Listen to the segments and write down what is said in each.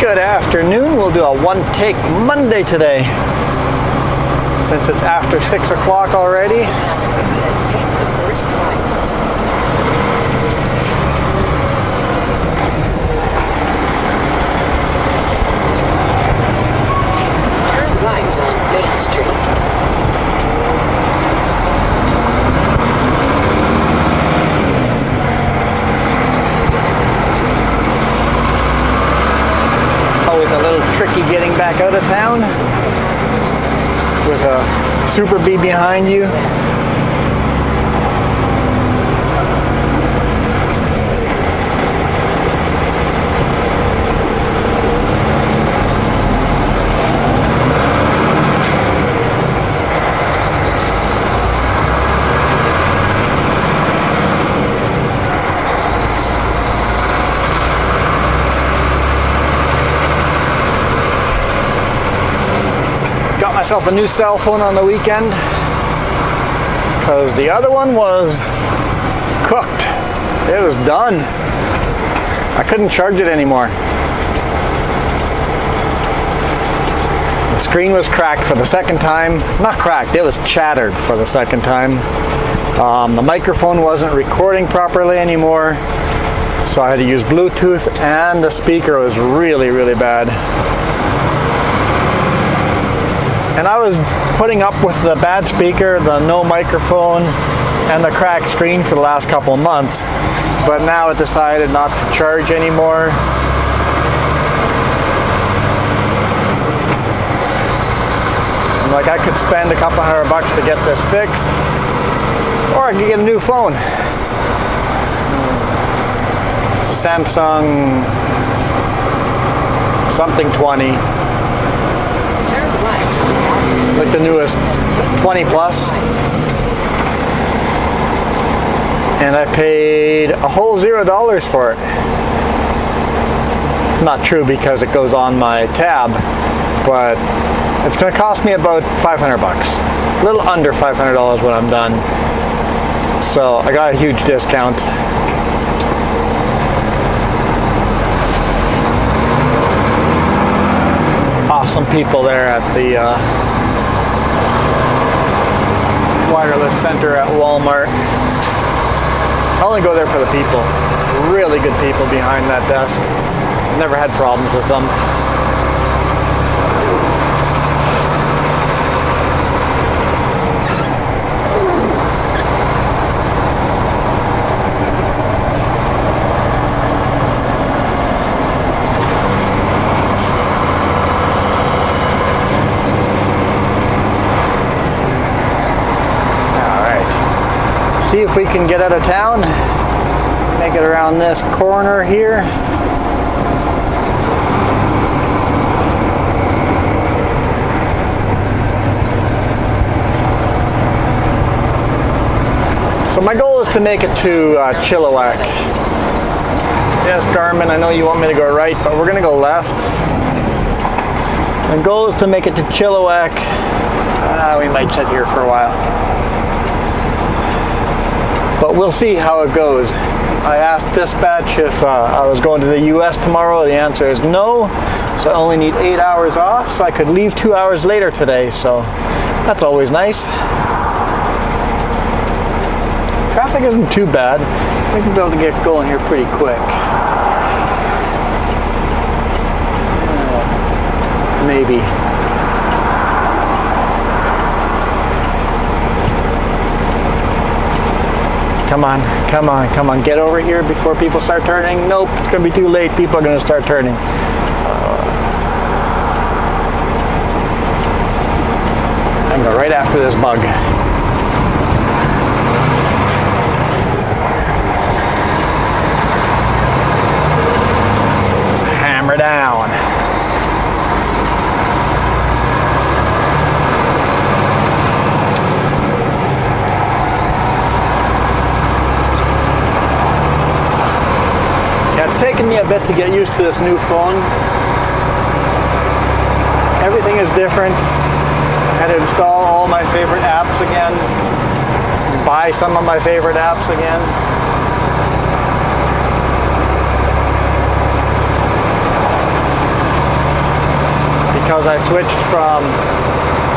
Good afternoon. We'll do a one-take Monday today. Since it's after 6 o'clock already. Turn right on Main Street. Always a little tricky getting back out of town with a Super Bee behind you. Got myself a new cell phone on the weekend because the other one was cooked. It was done. I couldn't charge it anymore. The screen was cracked for the second time. Not cracked, it was shattered for the second time. The microphone wasn't recording properly anymore, so I had to use Bluetooth, and the speaker was really, really bad. And I was putting up with the bad speaker, the no microphone, and the cracked screen for the last couple of months. But now it decided not to charge anymore. I'm like, I could spend a couple $100 to get this fixed, or I could get a new phone. It's a Samsung something 20. Like the newest 20 plus, and I paid a whole $0 for it. Not true, because it goes on my tab, but it's going to cost me about $500, a little under $500 when I'm done. So I got a huge discount. Awesome people there at the wireless center at Walmart. I only go there for the people. Really good people behind that desk. Never had problems with them. See if we can get out of town, make it around this corner here. So my goal is to make it to Chilliwack. Yes, Garmin, I know you want me to go right, but we're going to go left. My goal is to make it to Chilliwack. We might sit here for a while. But we'll see how it goes. I asked dispatch if I was going to the US tomorrow. The answer is no. So I only need 8 hours off, so I could leave 2 hours later today. So that's always nice. Traffic isn't too bad. We can be able to get going here pretty quick. Maybe. Come on, come on, come on. Get over here before people start turning. Nope, it's going to be too late. People are going to start turning. I'm going to go right after this bug. Let's hammer down. It's taken me a bit to get used to this new phone. Everything is different. I had to install all my favorite apps again, buy some of my favorite apps again. because I switched from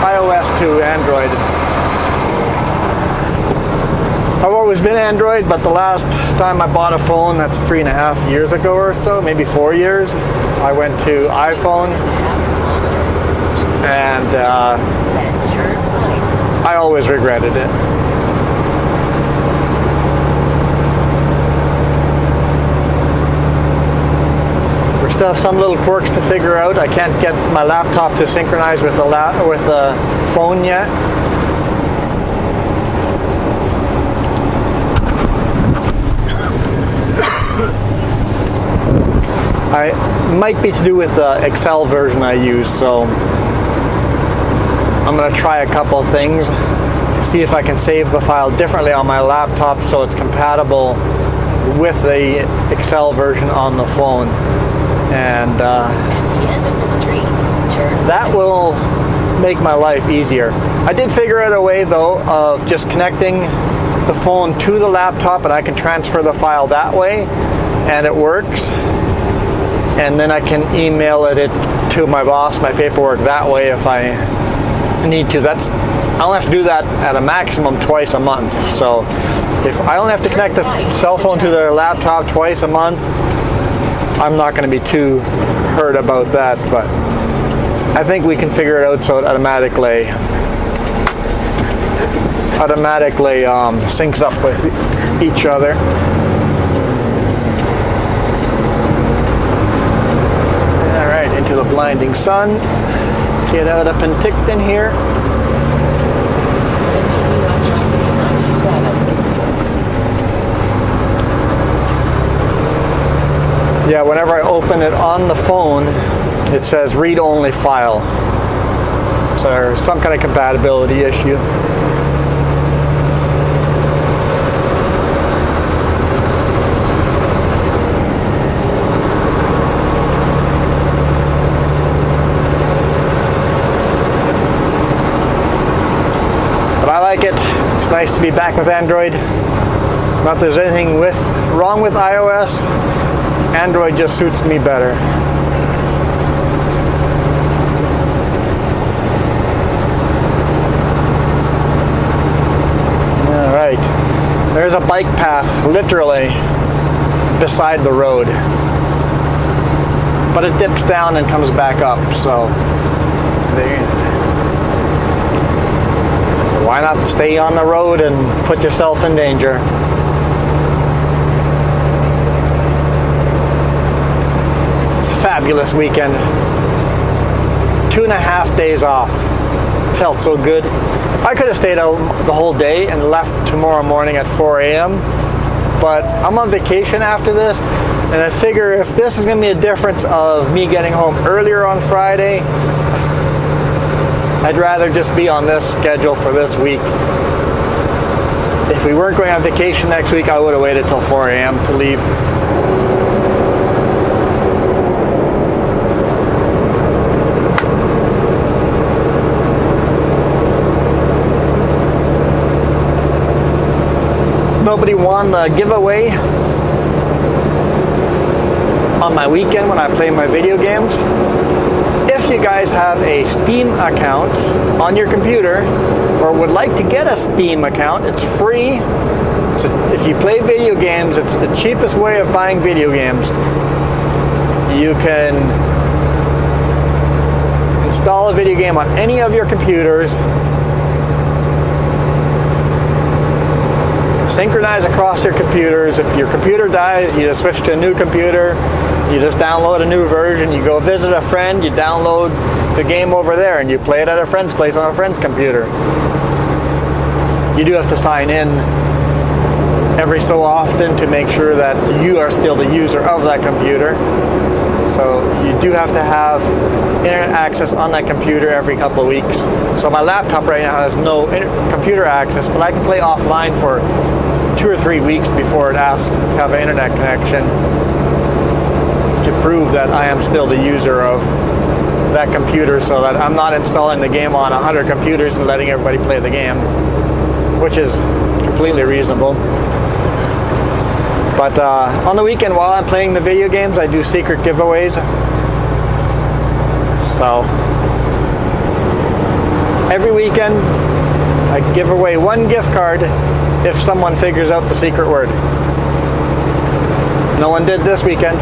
iOS to Android. I've always been Android, but the last time I bought a phone, that's 3.5 years ago or so, maybe 4 years, I went to iPhone, and I always regretted it. We still have some little quirks to figure out. I can't get my laptop to synchronize with the phone yet. It might be to do with the Excel version I use, so I'm going to try a couple of things, see if I can save the file differently on my laptop so it's compatible with the Excel version on the phone. And At the end of the street, turn that will make my life easier. I did figure out a way though of just connecting the phone to the laptop, and I can transfer the file that way, and it works. And then I can email it to my boss, my paperwork, that way if I need to. I only have to do that at a maximum twice a month. So if I only have to connect the cell phone to their laptop twice a month, I'm not going to be too hurt about that. But I think we can figure it out so it automatically syncs up with each other. Into the blinding sun. Get out of Penticton here. Continue on Highway 97. Yeah, whenever I open it on the phone, it says read-only file. So there's some kind of compatibility issue. It's nice to be back with Android. Not that there's anything wrong with iOS. Android just suits me better. Alright. There's a bike path literally beside the road. But it dips down and comes back up, so why not stay on the road and put yourself in danger? It's a fabulous weekend. 2.5 days off. Felt so good. I could have stayed out the whole day and left tomorrow morning at 4 a.m. But I'm on vacation after this, and I figure if this is going to be a difference of me getting home earlier on Friday, I'd rather just be on this schedule for this week. If we weren't going on vacation next week, I would have waited till 4 a.m. to leave. Nobody won the giveaway on my weekend when I play my video games. If you guys have a Steam account on your computer or would like to get a Steam account, it's free. If you play video games, it's the cheapest way of buying video games. You can install a video game on any of your computers, synchronize across your computers. If your computer dies, you just switch to a new computer. You just download a new version. You go visit a friend, you download the game over there, and you play it at a friend's place on a friend's computer. You do have to sign in every so often to make sure that you are still the user of that computer. So you do have to have internet access on that computer every couple of weeks. So my laptop right now has no computer access, but I can play offline for 2 or 3 weeks before it asks to have an internet connection to prove that I am still the user of that computer, so that I'm not installing the game on 100 computers and letting everybody play the game, which is completely reasonable. But on the weekend, while I'm playing the video games, I do secret giveaways. So Every weekend, I give away one gift card if someone figures out the secret word. No one did this weekend.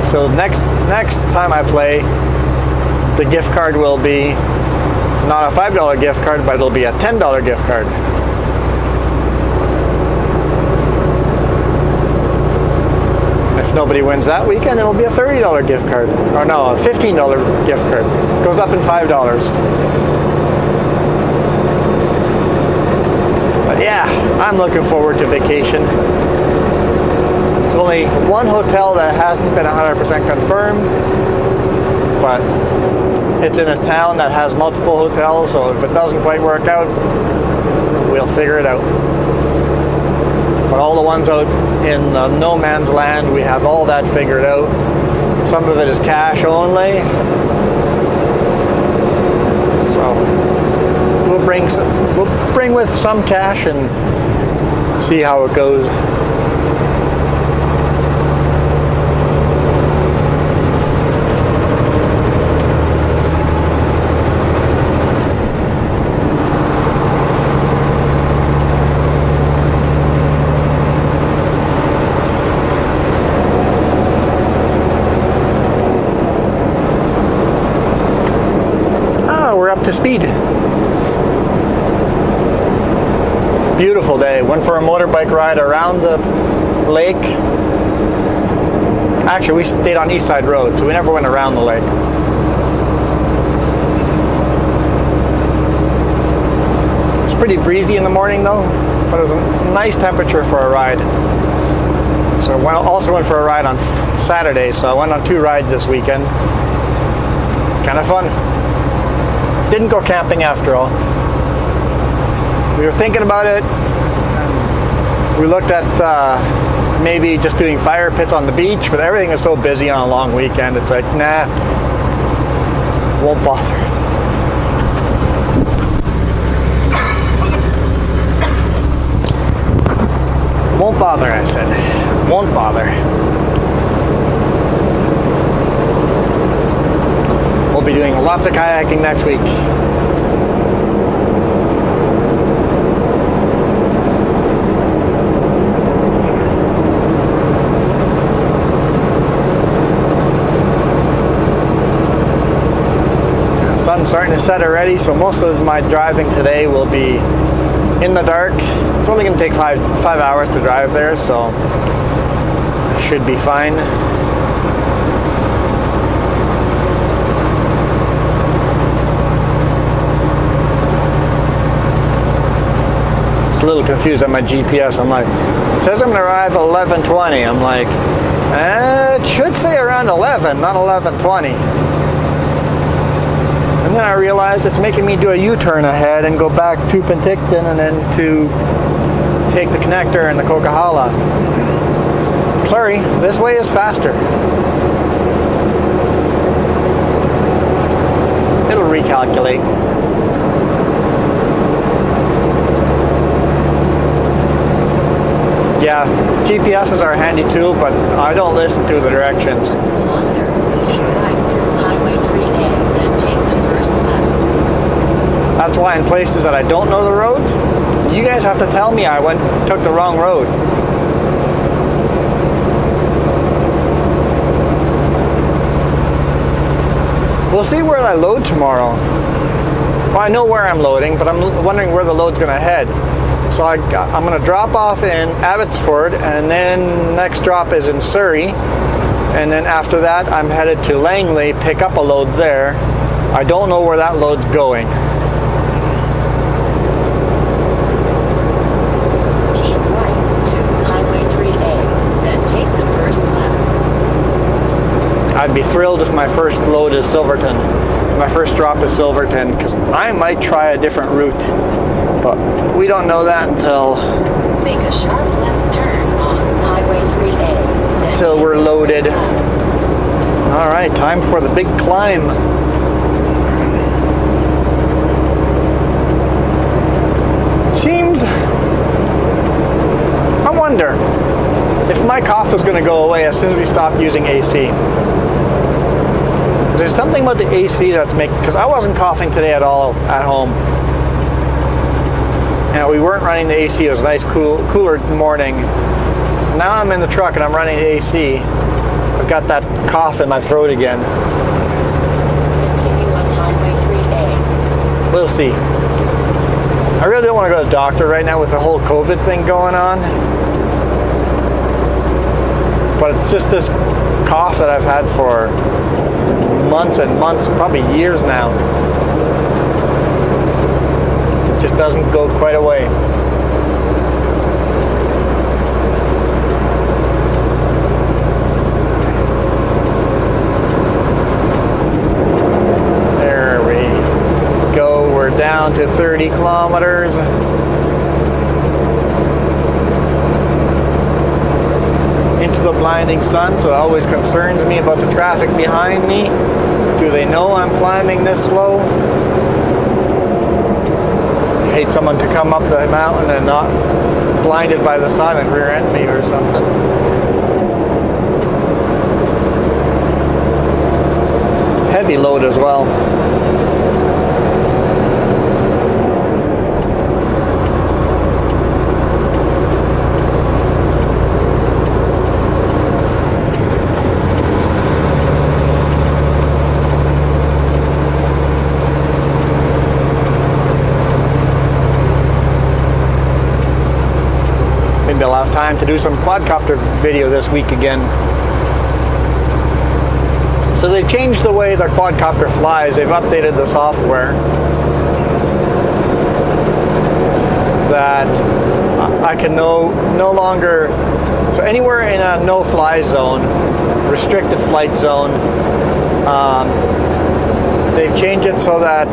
So next time I play, the gift card will be not a $5 gift card, but it'll be a $10 gift card. If nobody wins that weekend, it'll be a $30 gift card. Or no, a $15 gift card. Goes up in $5. But yeah, I'm looking forward to vacation. It's only one hotel that hasn't been 100% confirmed, but it's in a town that has multiple hotels, so if it doesn't quite work out, we'll figure it out. But all the ones out in no man's land, we have all that figured out. Some of it is cash only, so we'll bring with some cash and see how it goes. To speed. Beautiful day. Went for a motorbike ride around the lake. Actually, we stayed on East Side Road, so we never went around the lake. It's pretty breezy in the morning though, but it was a nice temperature for a ride. So I also went for a ride on Saturday, so I went on 2 rides this weekend. Kind of fun. Didn't go camping after all. We were thinking about it. We looked at maybe just doing fire pits on the beach, but everything is so busy on a long weekend. It's like, nah, won't bother. Won't bother, I said. Won't bother. We'll be doing lots of kayaking next week. The sun's starting to set already, so most of my driving today will be in the dark. It's only going to take 5 hours to drive there, so it should be fine. A little confused at my GPS. I'm like, it says I'm going to arrive at 11:20. I'm like, it should say around 11, not 11:20. And then I realized it's making me do a U-turn ahead and go back to Penticton and then to take the connector and the Coquihalla. Sorry, this way is faster. It'll recalculate. Yeah, GPSs are a handy tool, but I don't listen to the directions. That's why in places that I don't know the roads, you guys have to tell me I took the wrong road. We'll see where I load tomorrow. Well, I know where I'm loading, but I'm wondering where the load's going to head. So I'm going to drop off in Abbotsford, and then next drop is in Surrey, and then after that I'm headed to Langley, pick up a load there. I don't know where that load's going. Keep right to Highway 3A, then take the first left. I'd be thrilled if my first load is Silverton. My first drop is Silverton, because I might try a different route. But we don't know that until make a sharp left turn on Highway 3A. Until we're loaded. All right, time for the big climb. Seems, I wonder if my cough is going to go away as soon as we stop using AC. There's something about the AC that's making, because I wasn't coughing today at all at home. And we weren't running the AC. It was a nice, cooler morning. Now I'm in the truck and I'm running the AC. I've got that cough in my throat again. Continue on Highway 3A. We'll see. I really don't want to go to the doctor right now with the whole COVID thing going on. But it's just this cough that I've had for months and months, probably years now. It just doesn't go quite away. Down to 30 kilometers. Into the blinding sun, so it always concerns me about the traffic behind me. Do they know I'm climbing this slow? I hate someone to come up the mountain and not blinded by the sun and rear-end me or something. Heavy load as well. Maybe I'll have time to do some quadcopter video this week again. So they've changed the way the quadcopter flies. They've updated the software that I can no longer, so anywhere in a no-fly zone, restricted flight zone, they've changed it so that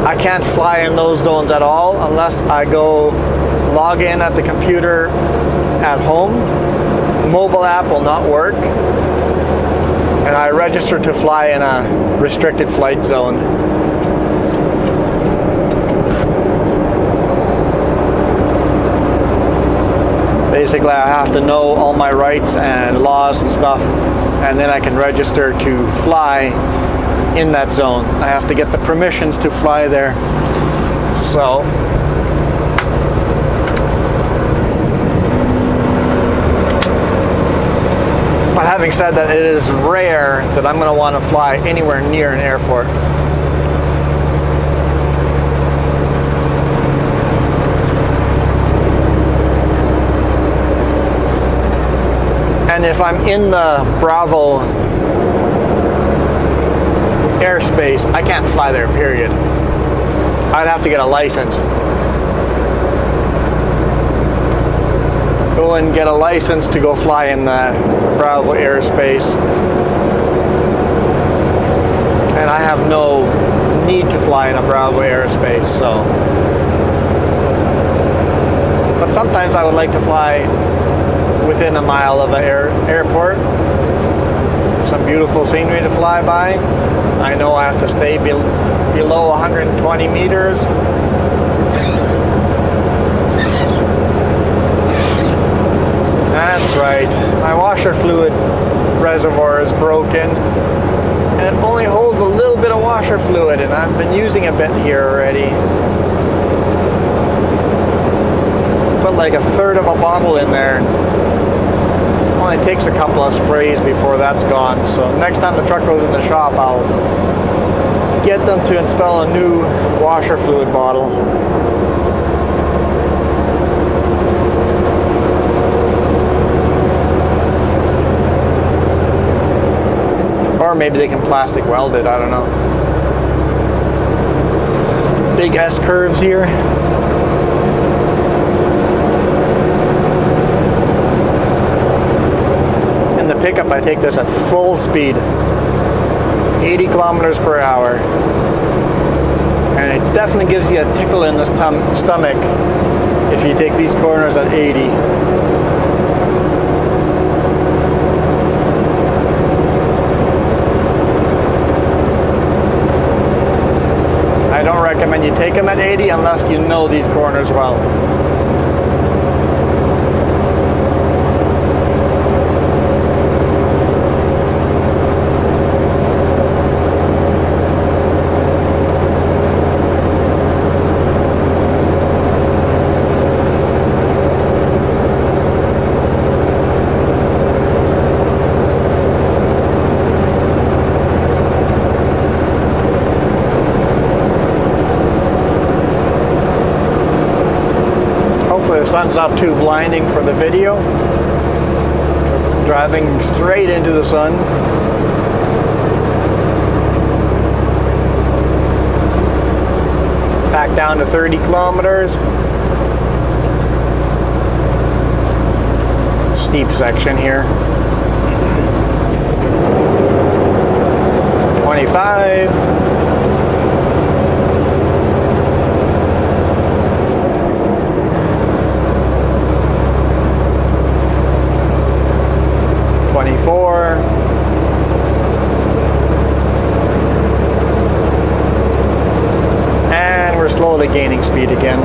I can't fly in those zones at all unless I go log in at the computer at home. The mobile app will not work, and I register to fly in a restricted flight zone. Basically, I have to know all my rights and laws and stuff, and then I can register to fly in that zone. I have to get the permissions to fly there. So but having said that, it is rare that I'm going to want to fly anywhere near an airport. And if I'm in the Bravo airspace, I can't fly there, period. I'd have to get a license. Go and get a license to go fly in the Bravo airspace. And I have no need to fly in a Bravo airspace, so. But sometimes I would like to fly within a mile of an airport. Some beautiful scenery to fly by. I know I have to stay below 120 meters. That's right. My washer fluid reservoir is broken. And it only holds a little bit of washer fluid, and I've been using a bit here already. Put like a third of a bottle in there. Only takes a couple of sprays before that's gone. So next time the truck goes in the shop, I'll get them to install a new washer fluid bottle. Or maybe they can plastic weld it, I don't know. Big S curves here. In the pickup, I take this at full speed, 80 kilometers per hour. And it definitely gives you a tickle in the stomach if you take these corners at 80. I don't recommend you take them at 80 unless you know these corners well. sun's not too blinding for the video. Just driving straight into the sun. Back down to 30 kilometers. Steep section here. 25. And we're slowly gaining speed again.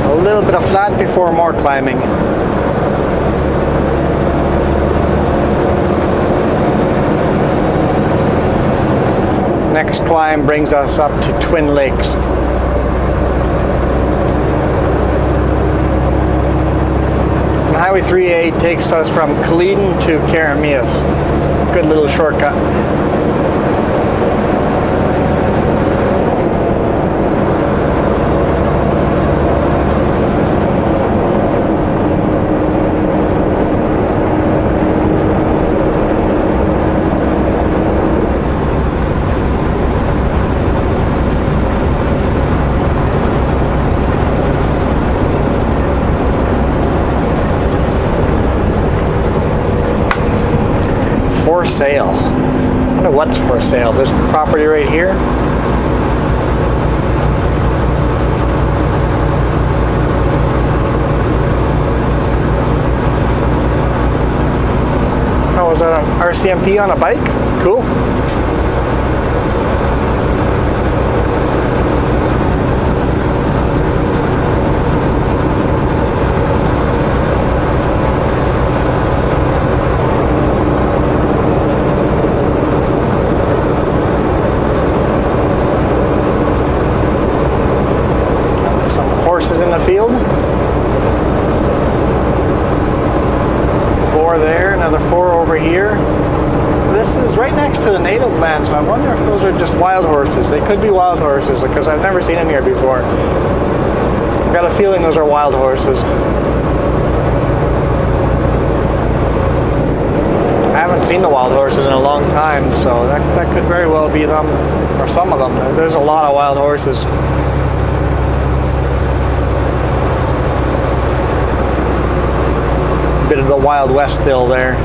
A little bit of flat before more climbing. Next climb brings us up to Twin Lakes. And Highway 3A takes us from Culloden to Caramias. Good little shortcut. For sale. I wonder what's for sale. This property right here. Oh, is that an RCMP on a bike? Cool. In the field. 4 there, another 4 over here. This is right next to the native land, so I wonder if those are just wild horses. They could be wild horses because I've never seen them here before. I've got a feeling those are wild horses. I haven't seen the wild horses in a long time, so that could very well be them, or some of them. There's a lot of wild horses. Bit of the Wild West still there.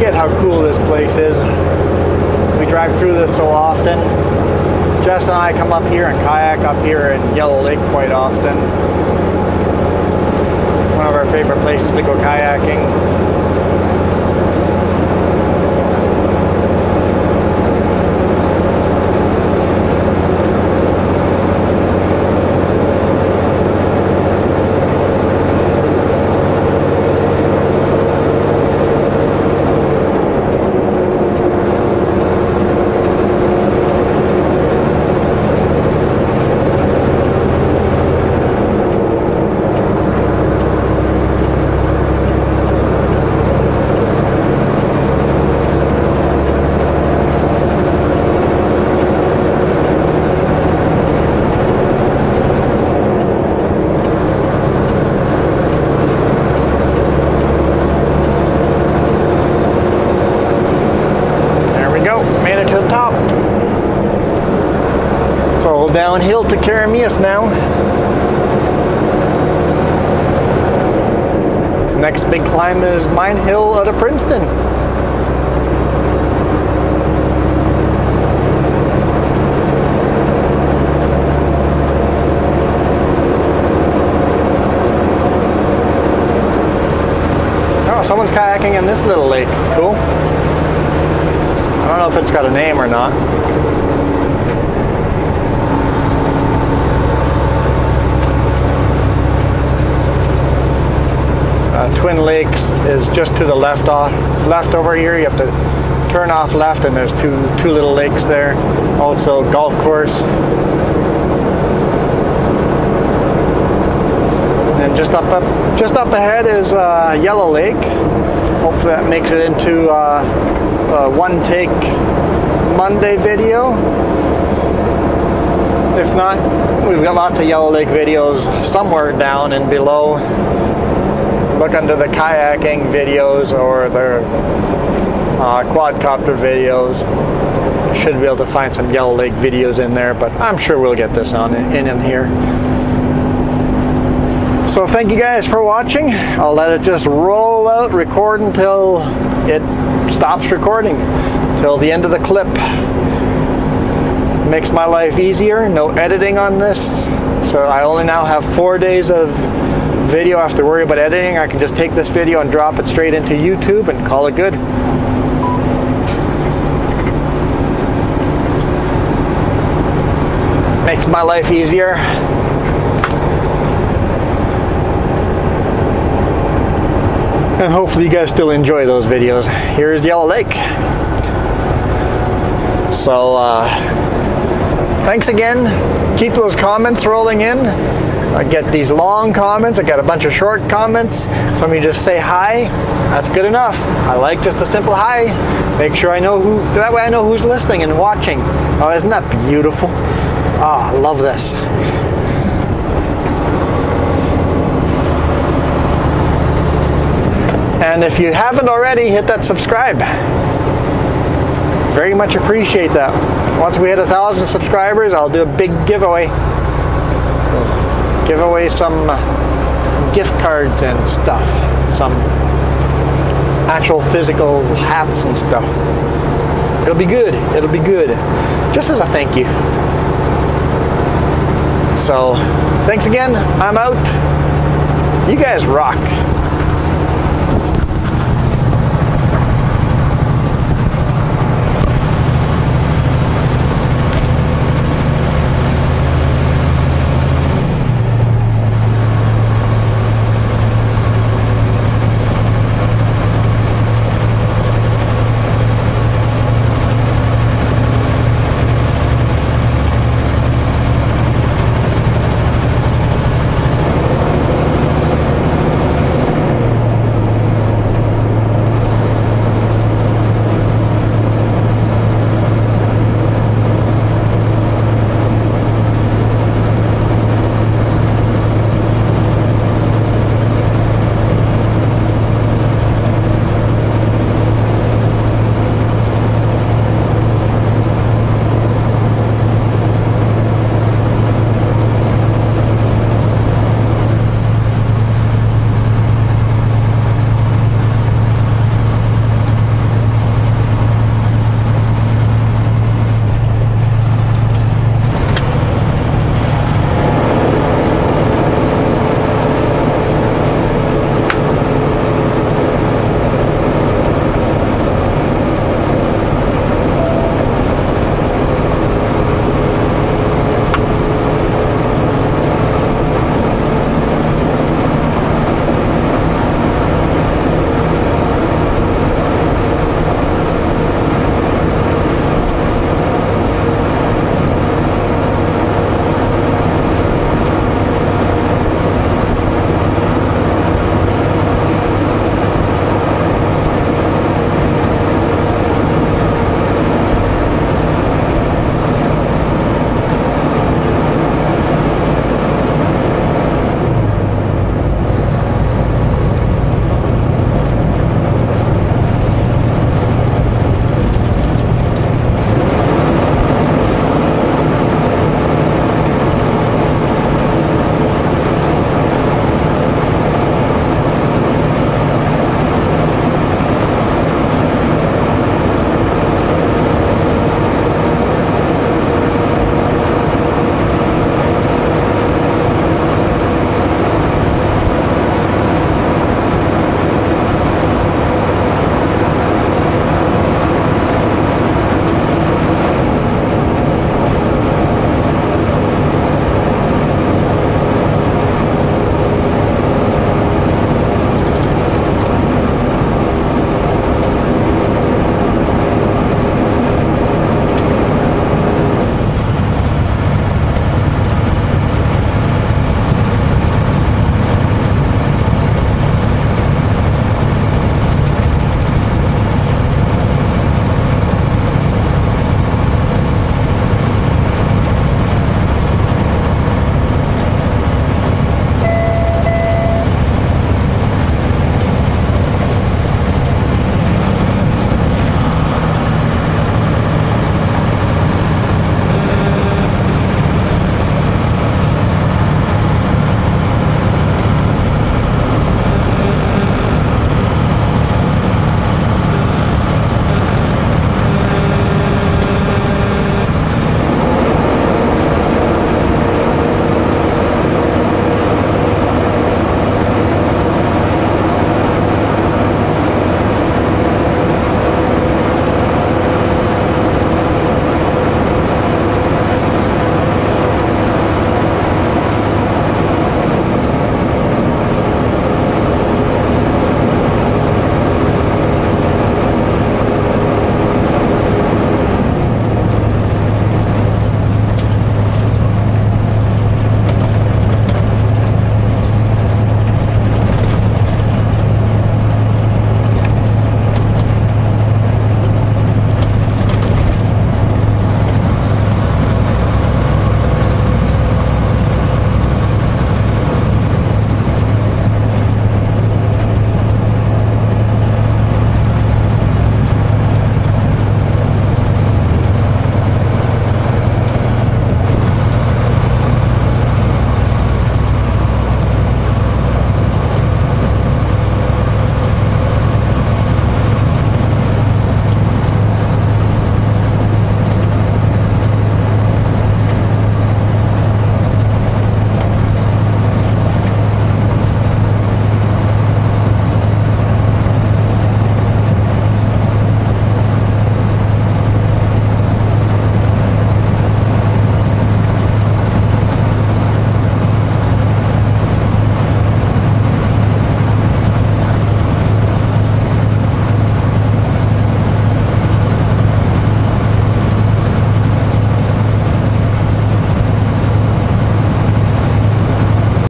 forget how cool this place is. We drive through this so often. Jess and I come up here and kayak up here in Yellow Lake quite often. One of our favorite places to go kayaking. Downhill to Karamias now. Next big climb is Mine Hill out of Princeton. Oh, someone's kayaking in this little lake. Cool. I don't know if it's got a name or not. Twin Lakes is just to the left over here. You have to turn off left, and there's two little lakes there. Also golf course. And just up ahead is Yellow Lake. Hopefully that makes it into a one-take Monday video. If not, we've got lots of Yellow Lake videos somewhere down and below. Look under the kayaking videos or the quadcopter videos. Should be able to find some Yellow Lake videos in there, but I'm sure we'll get this on in here. So thank you guys for watching. I'll let it just roll out, record until it stops recording, till the end of the clip. Makes my life easier, no editing on this. So I only now have 4 days of video. I have to worry about editing. I can just take this video and drop it straight into YouTube and call it good. Makes my life easier. And hopefully you guys still enjoy those videos. Here's Yellow Lake. So thanks again. Keep those comments rolling in. I get these long comments, I got a bunch of short comments. Some of you just say hi, that's good enough. I like just a simple hi. Make sure I know who, that way I know who's listening and watching. Oh, isn't that beautiful? Oh, I love this. And if you haven't already, hit that subscribe. Very much appreciate that. Once we hit 1,000 subscribers, I'll do a big giveaway. Give away some gift cards and stuff, some actual physical hats and stuff. It'll be good, it'll be good. Just as a thank you. So, thanks again, I'm out. You guys rock.